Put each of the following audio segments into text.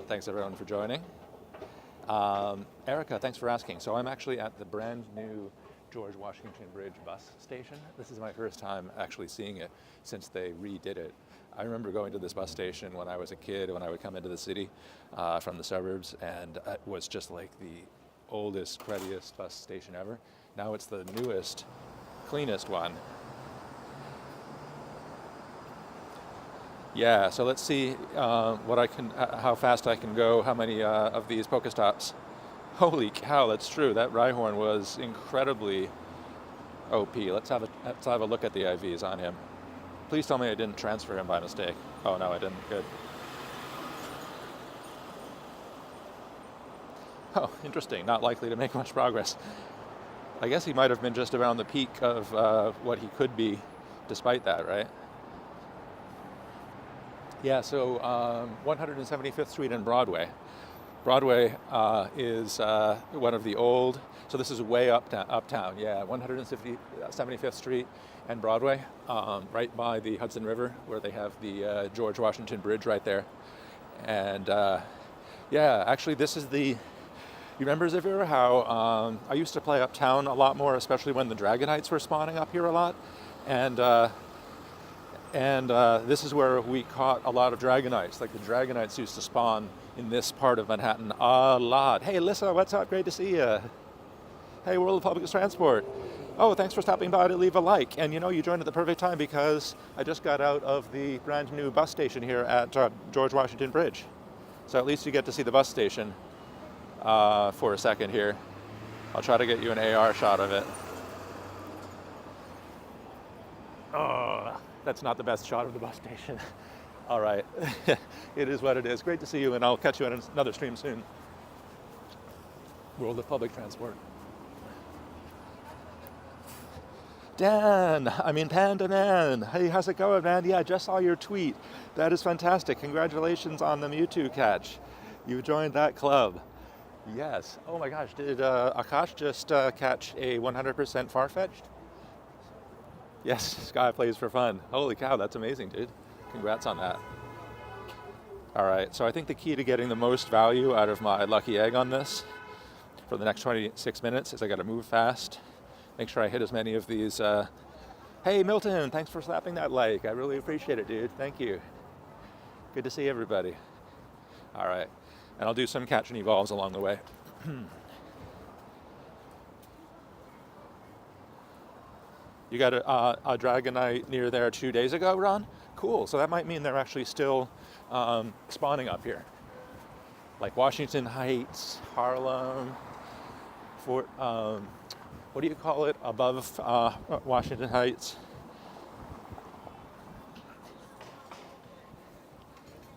Thanks everyone for joining. Erica, thanks for asking. So I'm actually at the brand new George Washington Bridge bus station. This is my first time actually seeing it since they redid it. I remember going to this bus station when I was a kid, when I would come into the city from the suburbs, and it was just like the oldest, cruddiest bus station ever. Now it's the newest, cleanest one. Yeah, so let's see how fast I can go, how many of these Pokestops. Holy cow, that's true. That Rhyhorn was incredibly OP. Let's have a look at the IVs on him. Please tell me I didn't transfer him by mistake. Oh no, I didn't. Good. Oh, interesting. Not likely to make much progress. I guess he might have been just around the peak of what he could be, despite that, right? Yeah, so 175th Street and Broadway. Broadway is one of the old, so this is way uptown, yeah, 175th Street and Broadway, right by the Hudson River, where they have the George Washington Bridge right there. And yeah, actually this is you remember, Xavier, how I used to play uptown a lot more, especially when the Dragonites were spawning up here a lot. And this is where we caught a lot of Dragonites. Like the Dragonites used to spawn in this part of Manhattan a lot. Hey, Alyssa, what's up? Great to see you. Hey, World of Public Transport. Oh, thanks for stopping by to leave a like. And you know, you joined at the perfect time because I just got out of the brand new bus station here at George Washington Bridge. So at least you get to see the bus station for a second here. I'll try to get you an AR shot of it. Oh, that's not the best shot of the bus station. All right, it is what it is. Great to see you, and I'll catch you in another stream soon. World of Public Transport. Panda Man. Hey, how's it going, man? Yeah, I just saw your tweet. That is fantastic. Congratulations on the Mewtwo catch. You joined that club. Yes. Oh my gosh, did Akash just catch a 100% Farfetch'd? Yes, Sky plays for fun. Holy cow, that's amazing, dude. Congrats on that. All right, so I think the key to getting the most value out of my lucky egg on this for the next 26 minutes is I gotta move fast, make sure I hit as many of these. Hey, Milton, thanks for slapping that like. I really appreciate it, dude. Thank you. Good to see everybody. All right, and I'll do some catch and evolves along the way. You got a Dragonite near there 2 days ago, Ron? Cool, so that might mean they're actually still spawning up here. Like Washington Heights, Harlem, Fort, what do you call it, above Washington Heights?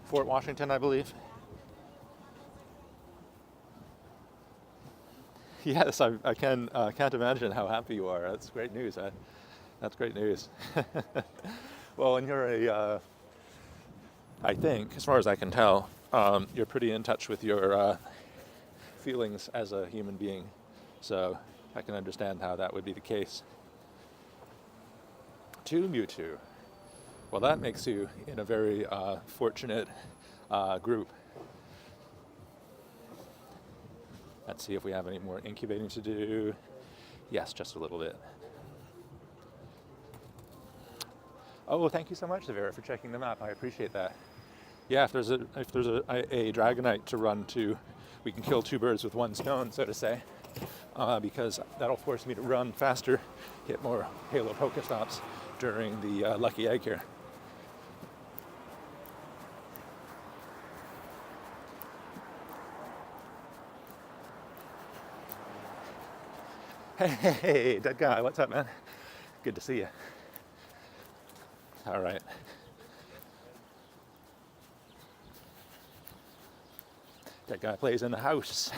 Fort Washington, I believe. Yes, I can't imagine how happy you are. That's great news. That's great news. Well, and you're I think, as far as I can tell, you're pretty in touch with your feelings as a human being. So I can understand how that would be the case. 2 Mewtwo. Well, that makes you in a very fortunate group. Let's see if we have any more incubating to do. Yes, just a little bit. Oh, thank you so much, Severa, for checking the map. I appreciate that. Yeah, if there's a Dragonite to run to, we can kill 2 birds with 1 stone, so to say, because that'll force me to run faster, hit more Halo Pokestops during the lucky egg here. Hey, dead guy, what's up, man? Good to see you. All right. That guy plays in the house.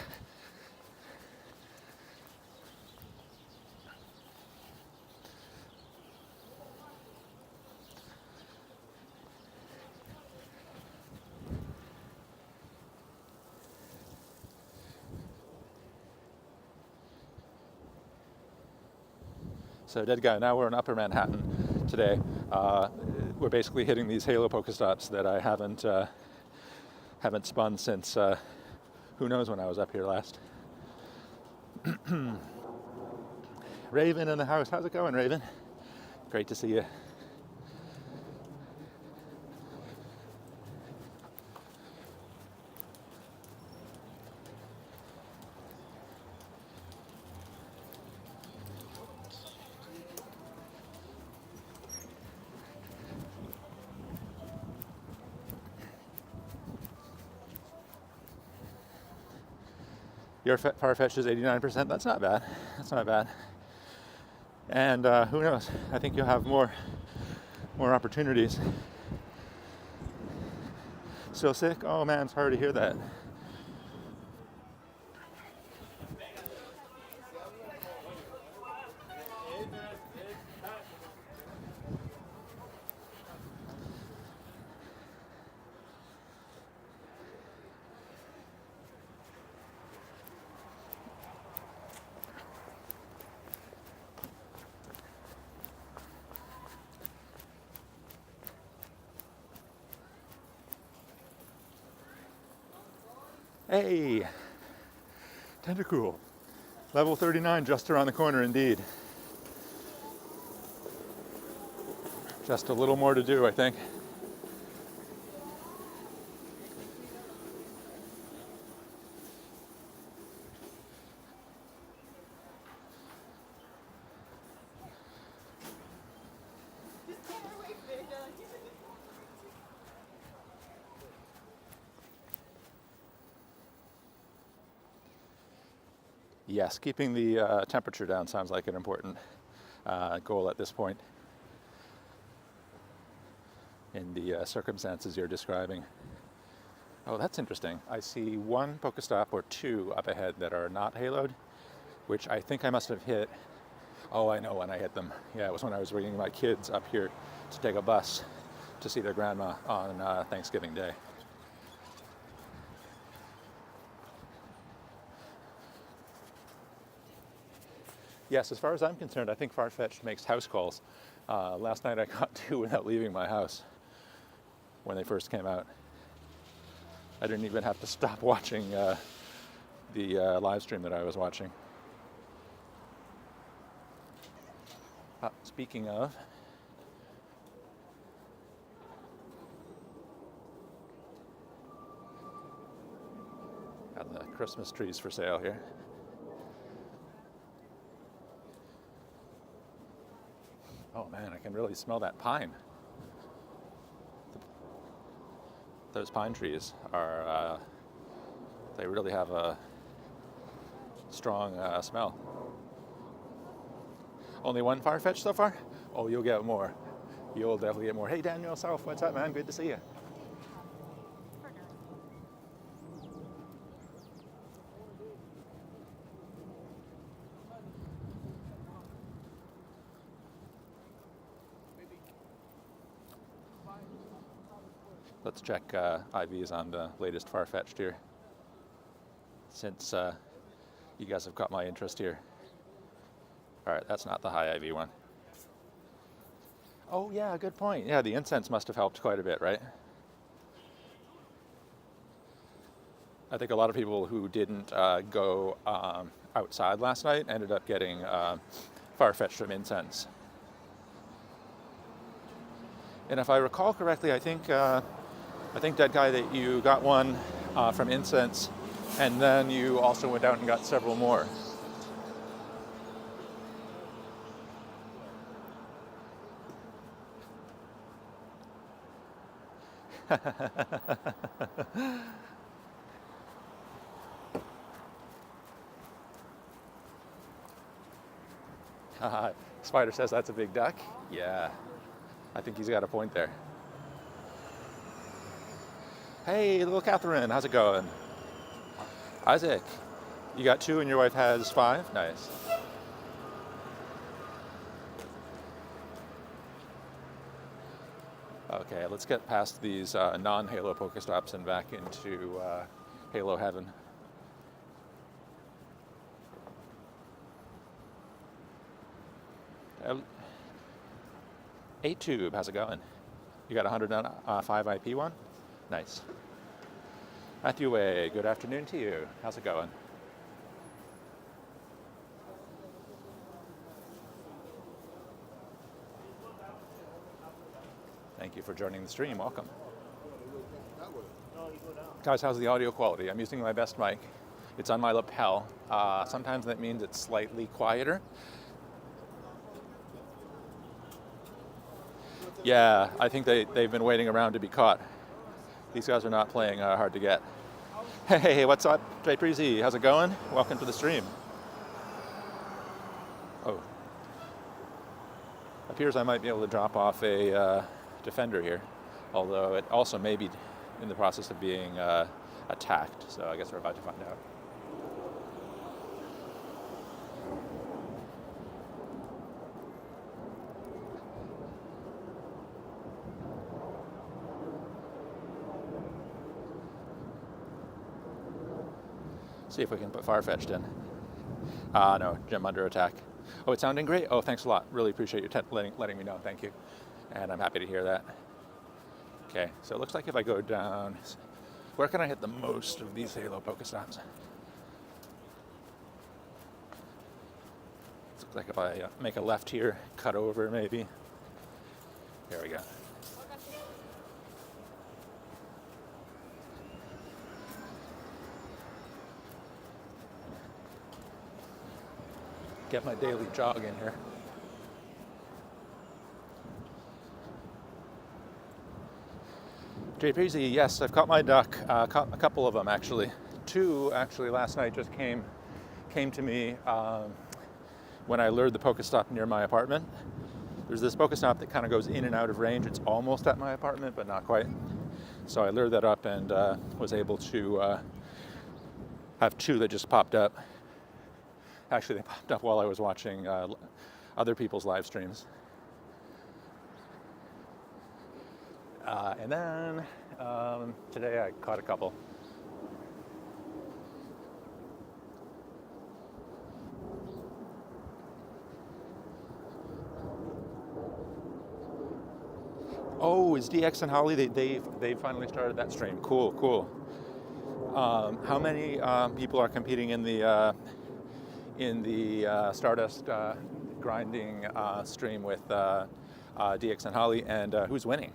So, dead guy, now we're in Upper Manhattan today. We're basically hitting these Halo Pokestops that I haven't Haven't spun since who knows when I was up here last. Raven in the house. How's it going, Raven? Great to see you. Your Farfetch is 89%. That's not bad. That's not bad. And who knows? I think you'll have more opportunities. Still sick? Oh man, sorry to hear that. Hey, Tentacool. Level 39 just around the corner indeed. Just a little more to do, I think. Yes, keeping the temperature down sounds like an important goal at this point in the circumstances you're describing. Oh, that's interesting. I see one Pokestop or two up ahead that are not haloed, which I think I must have hit. Oh, I know when I hit them. Yeah, it was when I was bringing my kids up here to take a bus to see their grandma on Thanksgiving Day. Yes, as far as I'm concerned, I think Farfetch makes house calls. Last night I got 2 without leaving my house when they first came out. I didn't even have to stop watching the live stream that I was watching. Speaking of, got the Christmas trees for sale here. Oh man, I can really smell that pine. Those pine trees are, they really have a strong smell. Only one Farfetch so far? Oh, you'll get more. You'll definitely get more. Hey Daniel Self, what's up man? Good to see you. Let's check IVs on the latest Farfetched here, since you guys have caught my interest here. All right, that's not the high IV one. Oh yeah, good point. Yeah, the incense must have helped quite a bit, right? I think a lot of people who didn't go outside last night ended up getting Farfetched from incense. And if I recall correctly, I think that guy that you got one from incense, and then you also went out and got several more. Spider says that's a big duck. Yeah, I think he's got a point there. Hey, little Catherine, how's it going? Isaac, you got 2 and your wife has 5? Nice. Okay, let's get past these non-Halo Pokestops and back into Halo heaven. A-Tube, how's it going? You got 105 IP one? Nice. Matthew Way, good afternoon to you. How's it going? Thank you for joining the stream. Welcome. Guys, how's the audio quality? I'm using my best mic. It's on my lapel. Sometimes that means it's slightly quieter. Yeah, I think they've been waiting around to be caught. These guys are not playing hard to get. Hey, what's up, Jay Preezy? How's it going? Welcome to the stream. Oh. Appears I might be able to drop off a defender here, although it also may be in the process of being attacked, so I guess we're about to find out. See if we can put Farfetched in. No, Jim under attack. Oh, it's sounding great? Oh, thanks a lot. Really appreciate you letting me know. Thank you. And I'm happy to hear that. Okay, so it looks like if I go down, where can I hit the most of these Halo Pokestops? Looks like if I make a left here, cut over maybe. There we go. Get my daily jog in here. JPZ, yes, I've caught my duck. Caught a couple of them actually. Two actually last night just came to me when I lured the Pokestop near my apartment. There's this Pokestop that kind of goes in and out of range. It's almost at my apartment, but not quite. So I lured that up and was able to have two that just popped up. Actually, they popped up while I was watching other people's live streams. And then today I caught a couple. Oh, is DX and Holly? They've finally started that stream. Cool, cool. How many people are competing in the Stardust grinding stream with DX and Holly, and who's winning?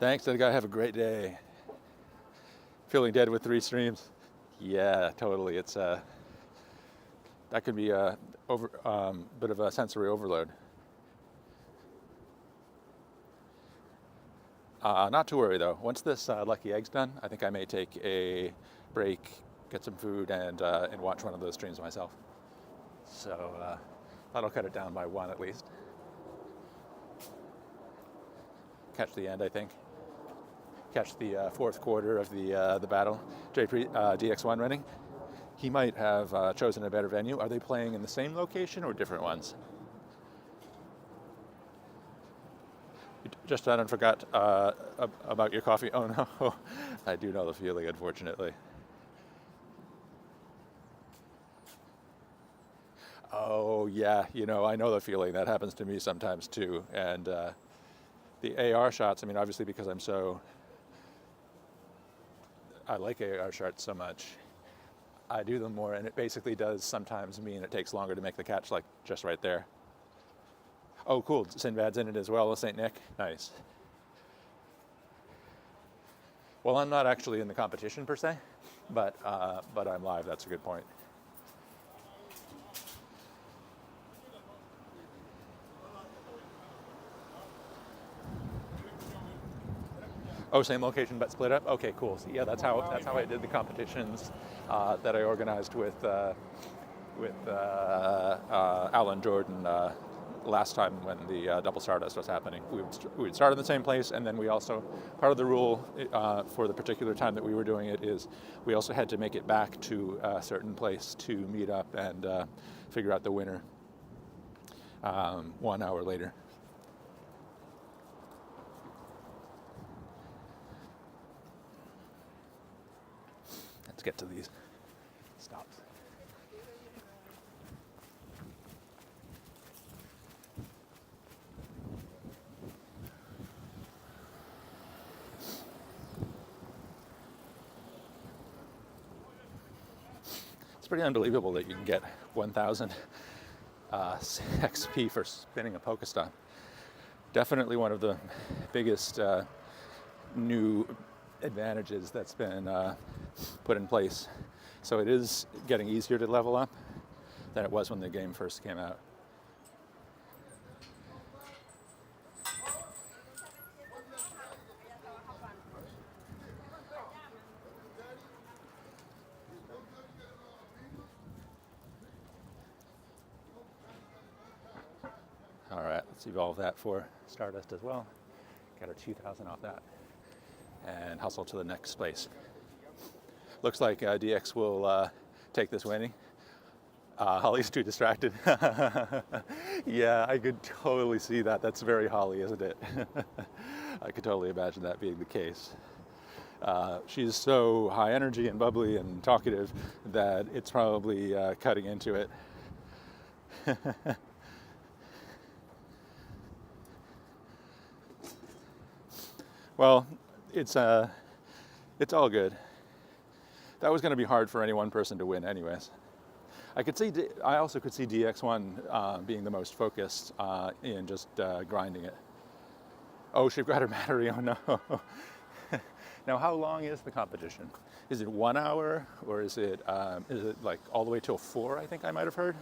Thanks to the guy. Have a great day. Feeling dead with 3 streams? Yeah, totally. It's that could be a bit of a sensory overload. Not to worry though. Once this Lucky Egg's done, I think I may take a break, get some food, and watch one of those streams myself. So that'll cut it down by 1 at least. Catch the end, I think. Catch the 4th quarter of the battle. DX1 running. He might have chosen a better venue. Are they playing in the same location or different ones? Just and forgot about your coffee. Oh no, I do know the feeling, unfortunately. Oh yeah, you know, I know the feeling. That happens to me sometimes too. And the AR shots, I mean, obviously because I like AR shots so much, I do them more, and it basically does sometimes mean it takes longer to make the catch, like just right there. Oh, cool, Sinbad's in it as well, St. Nick, nice. Well, I'm not actually in the competition per se, but I'm live, that's a good point. Oh, same location but split up? Okay, cool. So, yeah, that's how I did the competitions that I organized with Alan Jordan last time when the double Stardust was happening. We would start in the same place, and then we also, part of the rule for the particular time that we were doing it is we also had to make it back to a certain place to meet up and figure out the winner 1 hour later. Let's get to these stops. It's pretty unbelievable that you can get 1,000 XP for spinning a Pokestop. Definitely one of the biggest new advantages that's been put in place. So it is getting easier to level up than it was when the game first came out. All right, let's evolve that for Stardust as well. Get our 2,000 off that and hustle to the next place. Looks like DX will take this winning. Holly's too distracted. Yeah, I could totally see that. That's very Holly, isn't it? I could totally imagine that being the case. She's so high energy and bubbly and talkative that it's probably cutting into it. Well, it's all good. That was going to be hard for any one person to win, anyways. I also could see DX1 being the most focused in just grinding it. Oh, she's got her battery. Oh no. Now, how long is the competition? Is it 1 hour, or is it like all the way till 4? I think I might have heard.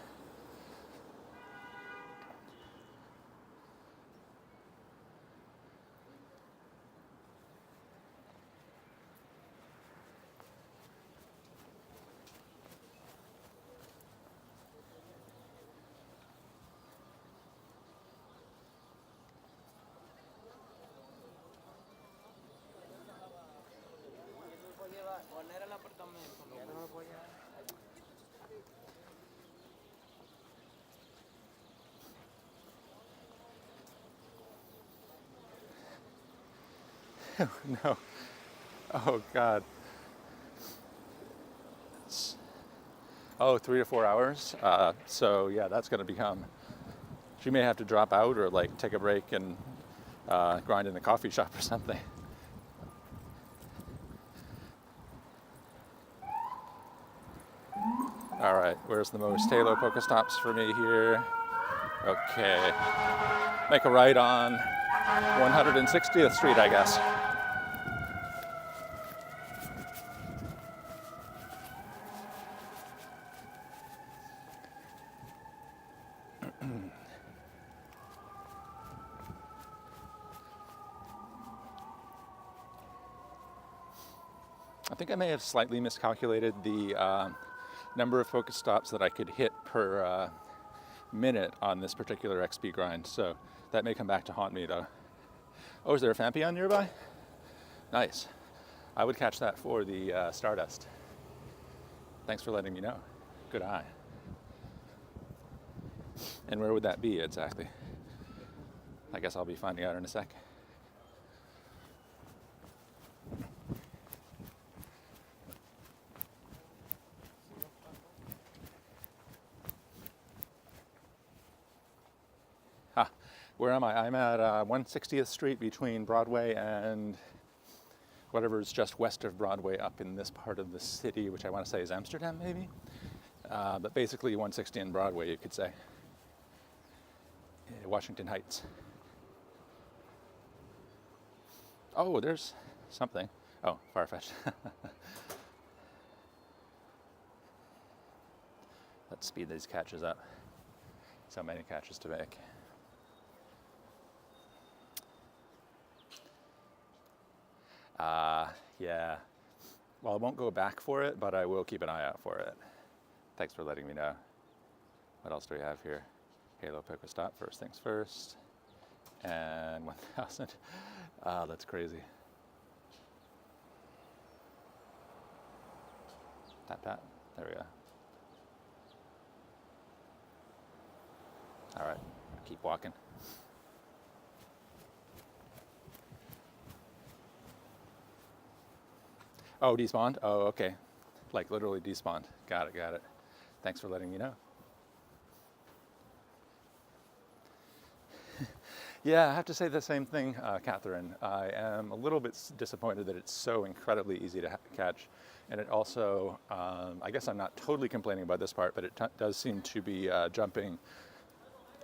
No. Oh, God. Oh, 3 to 4 hours. So, yeah, that's going to become... She may have to drop out or, like, take a break and grind in a coffee shop or something. All right, where's the most Halo Pokestops for me here? Okay. Make a right on 160th Street, I guess. I think I may have slightly miscalculated the number of focus stops that I could hit per minute on this particular XP grind, so that may come back to haunt me though. Oh, is there a Fampion nearby? Nice. I would catch that for the Stardust. Thanks for letting me know. Good eye. And where would that be exactly? I guess I'll be finding out in a sec. Where am I? I'm at 160th Street between Broadway and whatever is just west of Broadway up in this part of the city, which I want to say is Amsterdam, maybe? But basically 160 and Broadway, you could say. Washington Heights. Oh, there's something. Oh, Farfetch. Let's speed these catches up. So many catches to make. Yeah. Well, I won't go back for it, but I will keep an eye out for it. Thanks for letting me know. What else do we have here? Halo Pokestop, first things first. And 1,000. That's crazy. Tap, tap. There we go. All right, keep walking. Oh, despawned? Oh, okay. Like literally despawned. Got it, got it. Thanks for letting me know. Yeah, I have to say the same thing, Catherine. I am a little bit disappointed that it's so incredibly easy to catch. And it also, I guess I'm not totally complaining about this part, but it does seem to be jumping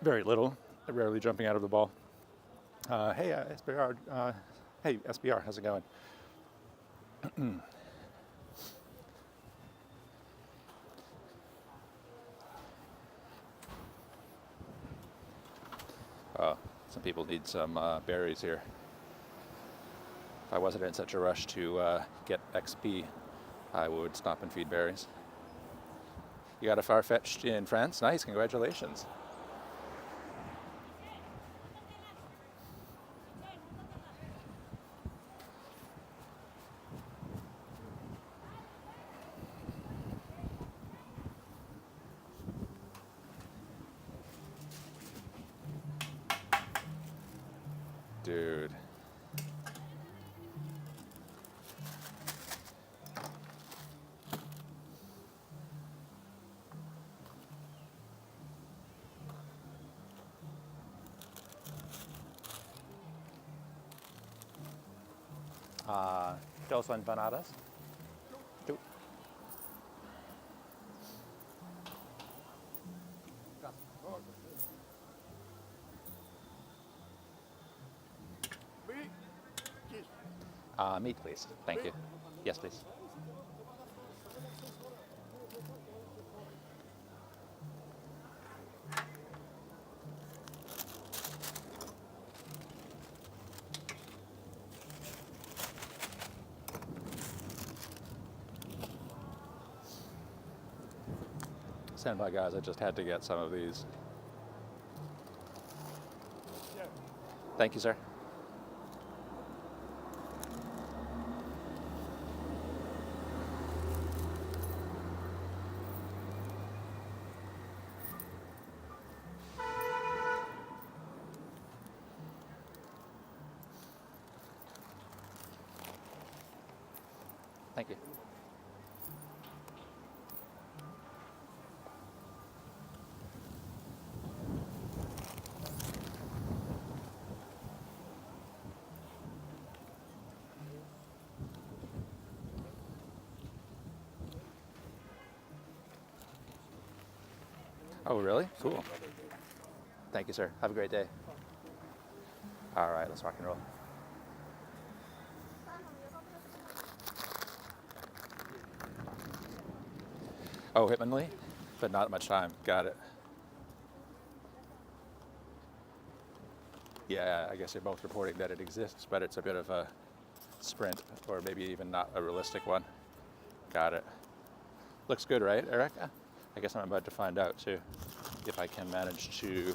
very little, rarely jumping out of the ball. Hey, SBR. Hey, SBR, how's it going? Some people need some berries here. If I wasn't in such a rush to get XP, I would stop and feed berries. You got a Farfetched in France? Nice, congratulations. Dude. Dos empanadas? Two. Meat, please. Thank you. Yes, please. Stand by, guys. I just had to get some of these. Thank you, sir. Thank you. Oh, really? Cool. Thank you, sir. Have a great day. All right, let's rock and roll. Oh, Hitmonlee? But not much time. Got it. Yeah, I guess you're both reporting that it exists, but it's a bit of a sprint, or maybe even not a realistic one. Got it. Looks good, right, Eric? I guess I'm about to find out, too, if I can manage to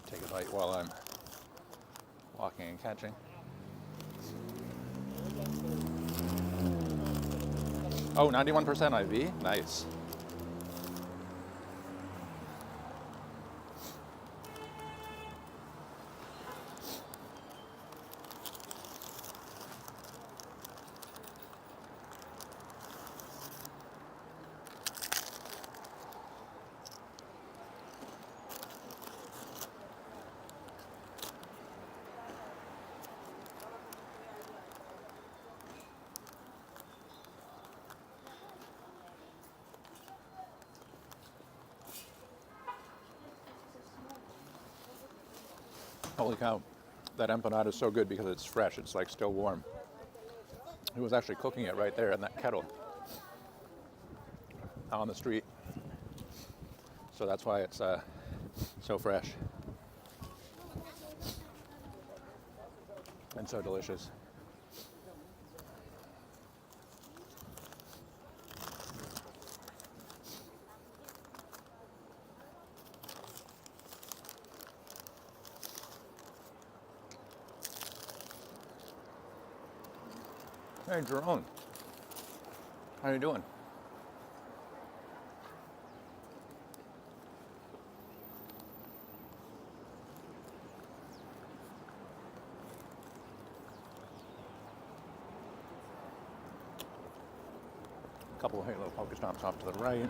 take a bite while I'm walking and catching. Oh, 91% IV? Nice. Holy cow, that empanada is so good because it's fresh, it's like still warm. It was actually cooking it right there in that kettle on the street. So that's why it's so fresh and so delicious. Hey, Jerome. How you doing? A couple of halo Pokestops off to the right.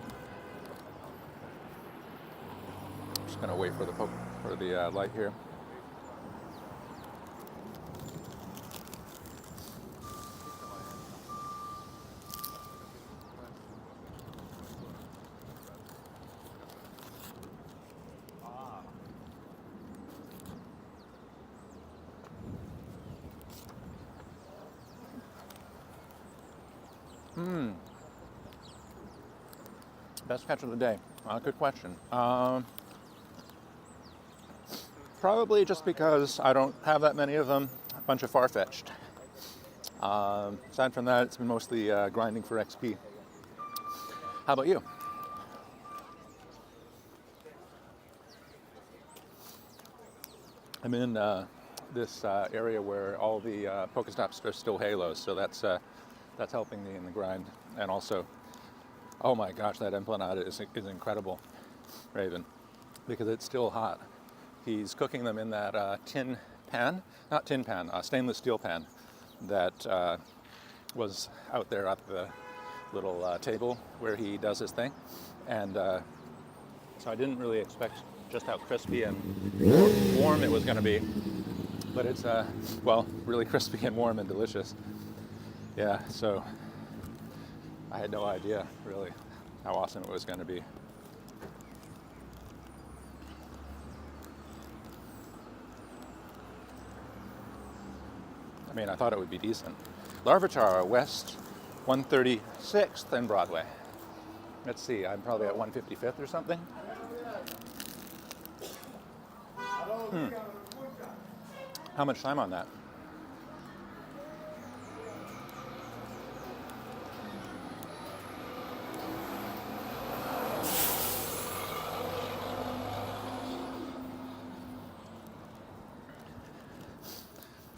Just gonna wait for the light here. Best catch of the day. Good question. Probably just because I don't have that many of them. A bunch of far-fetched. Aside from that, it's been mostly grinding for XP. How about you? I'm in this area where all the Pokestops are still halos, so that's helping me in the grind. And also, oh my gosh, that empanada is incredible, Raven, because it's still hot. He's cooking them in that tin pan, not tin pan, stainless steel pan that was out there at the little table where he does his thing. And so I didn't really expect just how crispy and warm it was going to be. But it's, well, really crispy and warm and delicious. Yeah, so I had no idea, really, how awesome it was going to be. I mean, I thought it would be decent. Larvitar West 136th and Broadway. Let's see, I'm probably at 155th or something. How much time on that?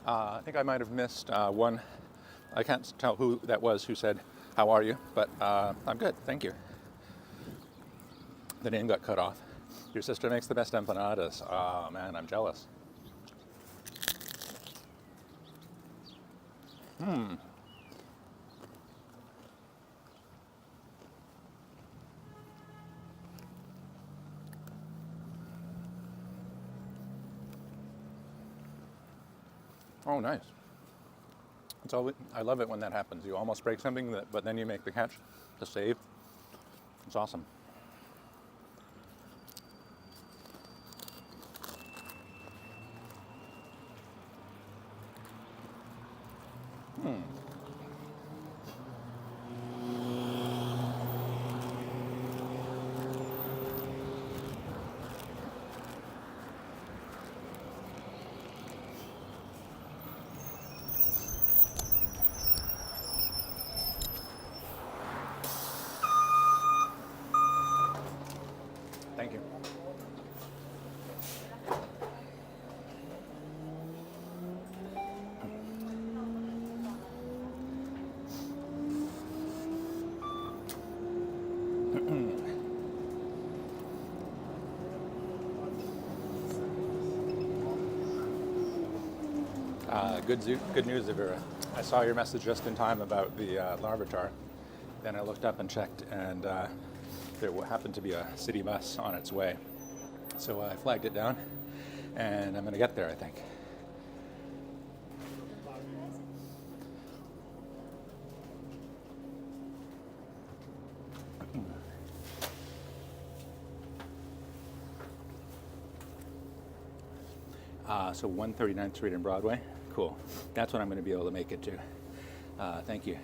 I think I might have missed one. I can't tell who that was who said, "How are you?" But I'm good, thank you. The name got cut off. Your sister makes the best empanadas. Oh man, I'm jealous. Oh, nice. It's always, I love it when that happens. You almost break something, but then you make the catch to save. It's awesome. Thank you. Good news, Avira. I saw your message just in time about the Larvitar. Then I looked up and checked, and there happened to be a city bus on its way. So I flagged it down, and I'm going to get there, I think. So 139th Street and Broadway. Cool. That's what I'm going to be able to make it to. Thank you.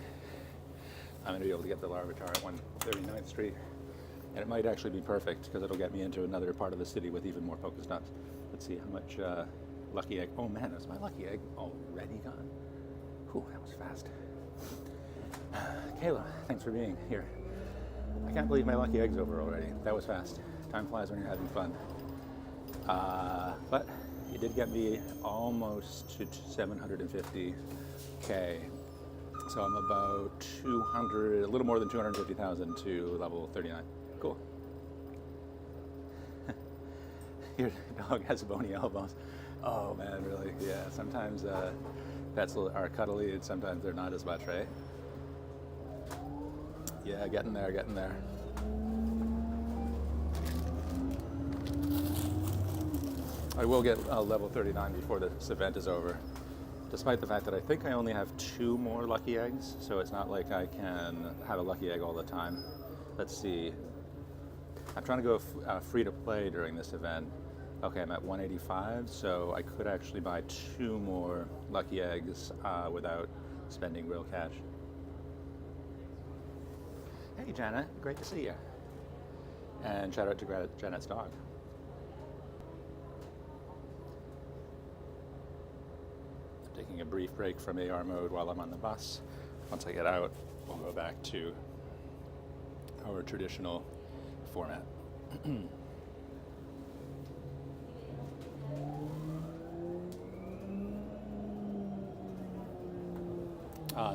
I'm going to be able to get the Larvitar at 139th Street. And it might actually be perfect because it'll get me into another part of the city with even more Pokestops. Let's see how much lucky egg. Oh man, is my lucky egg already gone? Whew, that was fast. Kayla, thanks for being here. I can't believe my lucky egg's over already. That was fast. Time flies when you're having fun. But it did get me almost to 750K. So I'm about 200, a little more than 250,000 to level 39. Cool. Your dog has bony elbows. Oh man, really? Yeah, sometimes pets are cuddly and sometimes they're not as much, right? Yeah, getting there, getting there. I will get level 39 before this event is over, despite the fact that I think I only have 2 more lucky eggs, so it's not like I can have a lucky egg all the time. Let's see. I'm trying to go free to play during this event. Okay, I'm at 185, so I could actually buy 2 more lucky eggs without spending real cash. Hey Janet, great to see you. And shout out to Janet's dog. I'm taking a brief break from AR mode while I'm on the bus. Once I get out, we'll go back to our traditional format.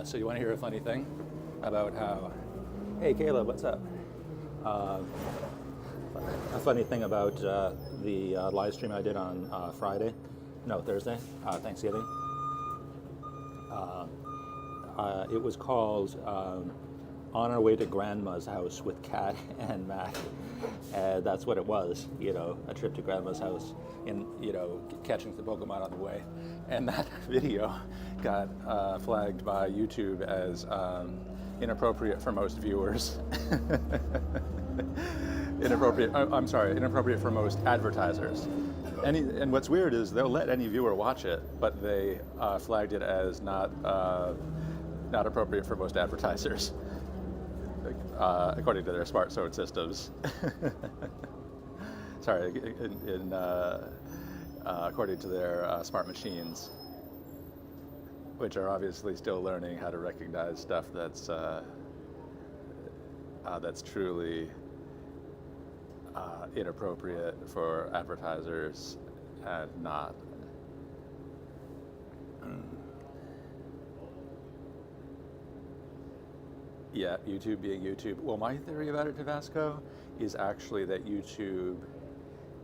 So you want to hear a funny thing about how, hey Caleb, what's up? A funny thing about the live stream I did on Thursday, Thanksgiving. It was called On Our Way to Grandma's House with Kat and Mac. And that's what it was, a trip to Grandma's house and, catching the Pokemon on the way. And that video got flagged by YouTube as inappropriate for most viewers. Inappropriate for most advertisers. And what's weird is they'll let any viewer watch it, but they flagged it as not appropriate for most advertisers, according to their smart phone systems. Sorry, according to their smart machines, which are obviously still learning how to recognize stuff that's truly inappropriate for advertisers and not. Yeah, YouTube being YouTube. Well, my theory about it, Tabasco, is actually that YouTube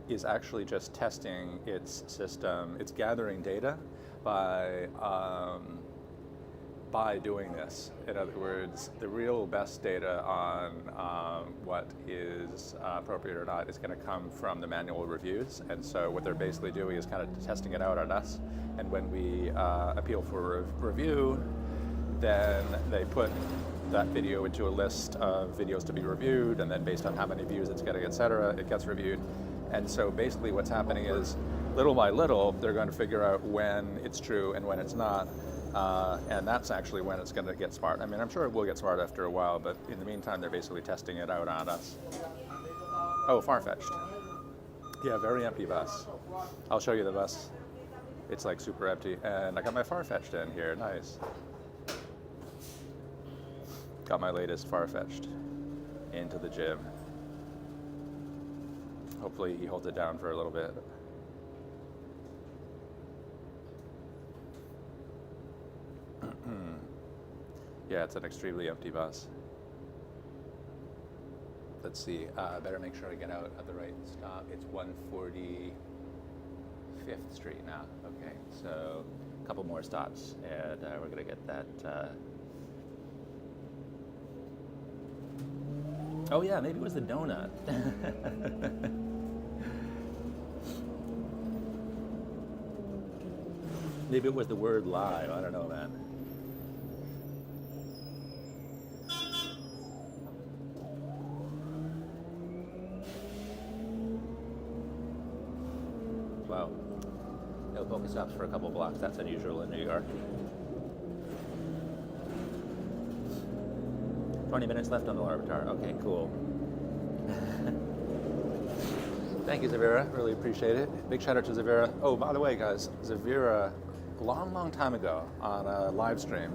is actually just testing its system. It's gathering data by doing this. In other words, the real best data on what is appropriate or not is going to come from the manual reviews. And so what they're basically doing is kind of testing it out on us. And when we appeal for a review, then they put that video into a list of videos to be reviewed, and then based on how many views it's getting, et cetera, it gets reviewed. And so basically what's happening is, little by little, they're going to figure out when it's true and when it's not. And that's actually when it's going to get smart. I mean, I'm sure it will get smart after a while, but in the meantime, they're basically testing it out on us. Oh, far-fetched. Yeah, very empty bus. I'll show you the bus. It's like super empty. And I got my far-fetched in here, nice. Got my latest far-fetched into the gym. Hopefully he holds it down for a little bit. Yeah, it's an extremely empty bus. Let's see, better make sure I get out at the right stop. It's 145th Street now. Okay, so a couple more stops and we're gonna get that. Oh yeah, maybe it was the donut. Maybe it was the word live, I don't know, man. Wow. No focus stops for a couple blocks. That's unusual in New York. 20 minutes left on the Larvitar. Okay, cool. Thank you, Zavira. Really appreciate it. Big shout out to Zavira. Oh, by the way, guys, Zavira, a long time ago on a live stream,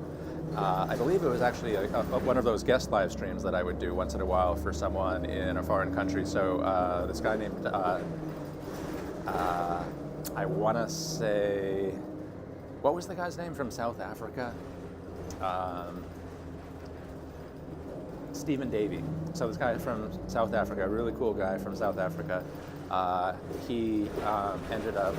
I believe it was actually one of those guest live streams that I would do once in a while for someone in a foreign country. So this guy named, I want to say, what was the guy's name from South Africa? um, Stephen Davey. So this guy from South Africa, a really cool guy from South Africa, he ended up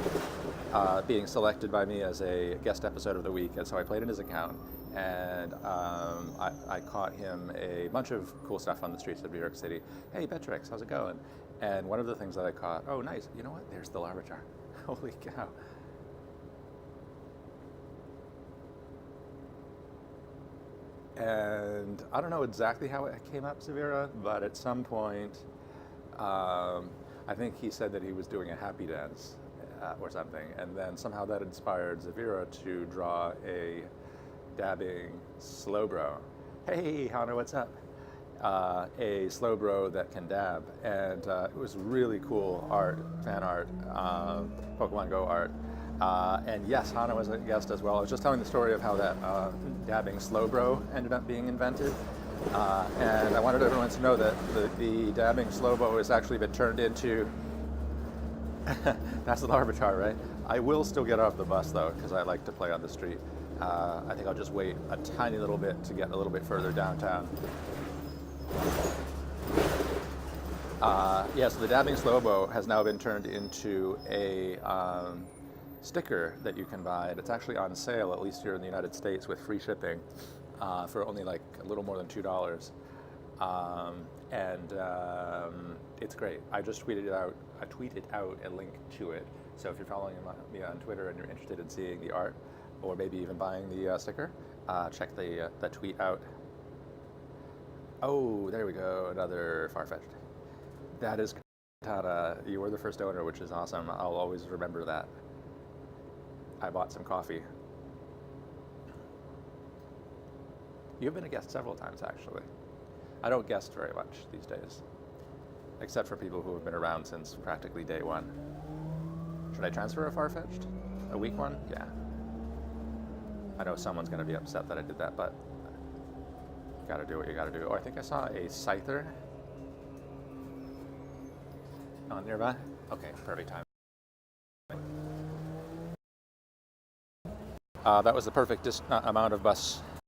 being selected by me as a guest episode of the week, and so I played in his account, and I caught him a bunch of cool stuff on the streets of New York City. Hey, Betrix, how's it going? And one of the things that I caught, oh nice, you know what, there's the Larvitar. Holy cow. And I don't know exactly how it came up, Severa, but at some point, I think he said that he was doing a happy dance or something, and then somehow that inspired Zavira to draw a dabbing slowbro. Hey, Hana, what's up? A slowbro that can dab, and it was really cool art, fan art, Pokemon Go art. And yes, Hana was a guest as well. I was just telling the story of how that dabbing slowbro ended up being invented. And I wanted everyone to know that the dabbing slowbro has actually been turned into, that's the Larvitar, right? I will still get off the bus though, because I like to play on the street. I think I'll just wait a tiny little bit to get a little bit further downtown. Yeah, so the dabbing slowbro has now been turned into a sticker that you can buy, and it's actually on sale, at least here in the United States, with free shipping for only like a little more than $2. It's great. I just tweeted out a link to it. So if you're following me on Twitter and you're interested in seeing the art, or maybe even buying the sticker, check the tweet out. Oh, there we go, another Farfetch'd. That is Tata. You were the first owner, which is awesome. I'll always remember that. I bought some coffee. You've been a guest several times, actually. I don't guest very much these days, except for people who have been around since practically day one. Should I transfer a Farfetch'd? A weak one? Yeah. I know someone's going to be upset that I did that, but you gotta do what you gotta do. Oh, I think I saw a Scyther on nearby. Okay, perfect time. That was the perfect amount of bus